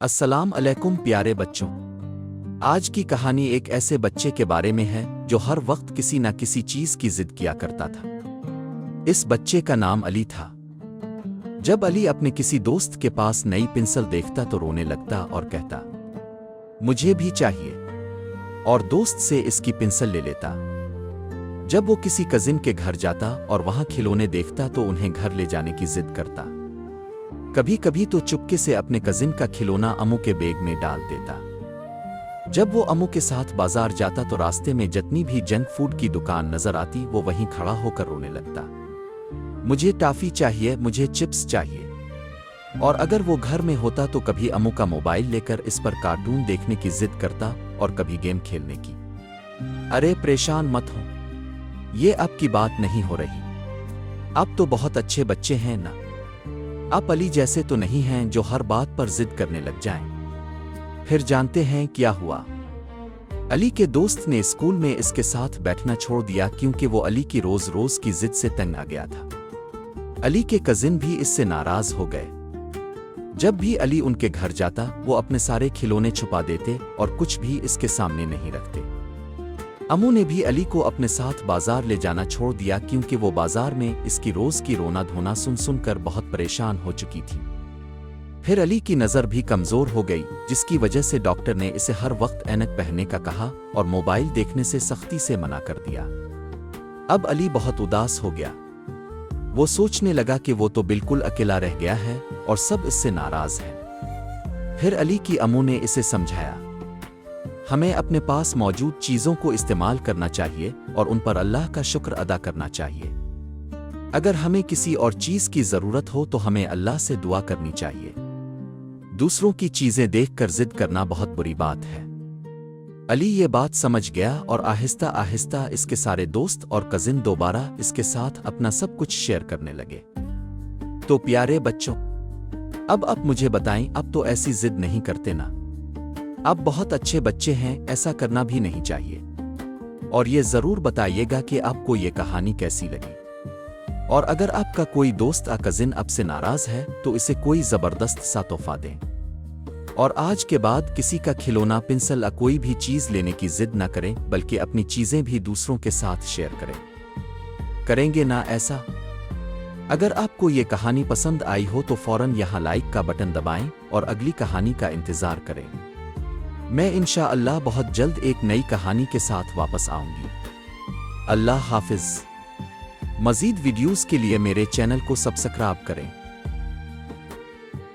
अस्सलाम अलैकुम प्यारे बच्चों। आज की कहानी एक ऐसे बच्चे के बारे में है जो हर वक्त किसी न किसी चीज की जिद किया करता था। इस बच्चे का नाम अली था। जब अली अपने किसी दोस्त के पास नई पेंसिल देखता तो रोने लगता और कहता, मुझे भी चाहिए, और दोस्त से इसकी पेंसिल ले लेता। जब वो किसी कजिन के घर जाता और वहां खिलौने देखता तो उन्हें घर ले जाने की जिद करता। कभी कभी तो चुपके से अपने कजिन का खिलौना अम्मू के बैग में डाल देता। जब वो अम्मू के साथ बाजार जाता तो रास्ते में जितनी भी जंक फूड की दुकान नजर आती वो वहीं खड़ा होकर रोने लगता, मुझे टॉफी चाहिए, मुझे चिप्स चाहिए। और अगर वो घर में होता तो कभी अम्मू का मोबाइल लेकर इस पर कार्टून देखने की जिद करता और कभी गेम खेलने की। अरे परेशान मत हो, ये अब की बात नहीं हो रही। आप तो बहुत अच्छे बच्चे हैं ना। आप अली जैसे तो नहीं हैं जो हर बात पर जिद करने लग जाएं। फिर जानते हैं क्या हुआ। अली के दोस्त ने स्कूल में इसके साथ बैठना छोड़ दिया क्योंकि वो अली की रोज रोज की जिद से तंग आ गया था। अली के कजिन भी इससे नाराज हो गए। जब भी अली उनके घर जाता वो अपने सारे खिलौने छुपा देते और कुछ भी इसके सामने नहीं रखते। अम्मू ने भी अली को अपने साथ बाजार ले जाना छोड़ दिया क्योंकि वो बाजार में इसकी रोज की रोना धोना सुन सुनकर बहुत परेशान हो चुकी थी। फिर अली की नज़र भी कमजोर हो गई जिसकी वजह से डॉक्टर ने इसे हर वक्त ऐनक पहनने का कहा और मोबाइल देखने से सख्ती से मना कर दिया। अब अली बहुत उदास हो गया। वो सोचने लगा कि वो तो बिल्कुल अकेला रह गया है और सब इससे नाराज हैं। फिर अली की अम्मू ने इसे समझाया, हमें अपने पास मौजूद चीजों को इस्तेमाल करना चाहिए और उन पर अल्लाह का शुक्र अदा करना चाहिए। अगर हमें किसी और चीज की जरूरत हो तो हमें अल्लाह से दुआ करनी चाहिए। दूसरों की चीजें देखकर जिद करना बहुत बुरी बात है। अली ये बात समझ गया और आहिस्ता आहिस्ता इसके सारे दोस्त और कजिन दोबारा इसके साथ अपना सब कुछ शेयर करने लगे। तो प्यारे बच्चों, अब आप मुझे बताएं, अब तो ऐसी जिद नहीं करते ना। आप बहुत अच्छे बच्चे हैं, ऐसा करना भी नहीं चाहिए। और ये जरूर बताइएगा कि आपको ये कहानी कैसी लगी। और अगर आपका कोई दोस्त या कजिन आपसे नाराज है तो इसे कोई जबरदस्त सा तोहफा दें। और आज के बाद किसी का खिलौना, पेंसिल या कोई भी चीज लेने की जिद न करें, बल्कि अपनी चीजें भी दूसरों के साथ शेयर करेंगे ना ऐसा? अगर आपको ये कहानी पसंद आई हो तो फौरन यहाँ लाइक का बटन दबाएं और अगली कहानी का इंतजार करें। मैं इंशाअल्लाह बहुत जल्द एक नई कहानी के साथ वापस आऊंगी। अल्लाह हाफिज। मजीद वीडियोस के लिए मेरे चैनल को सब्सक्राइब करें।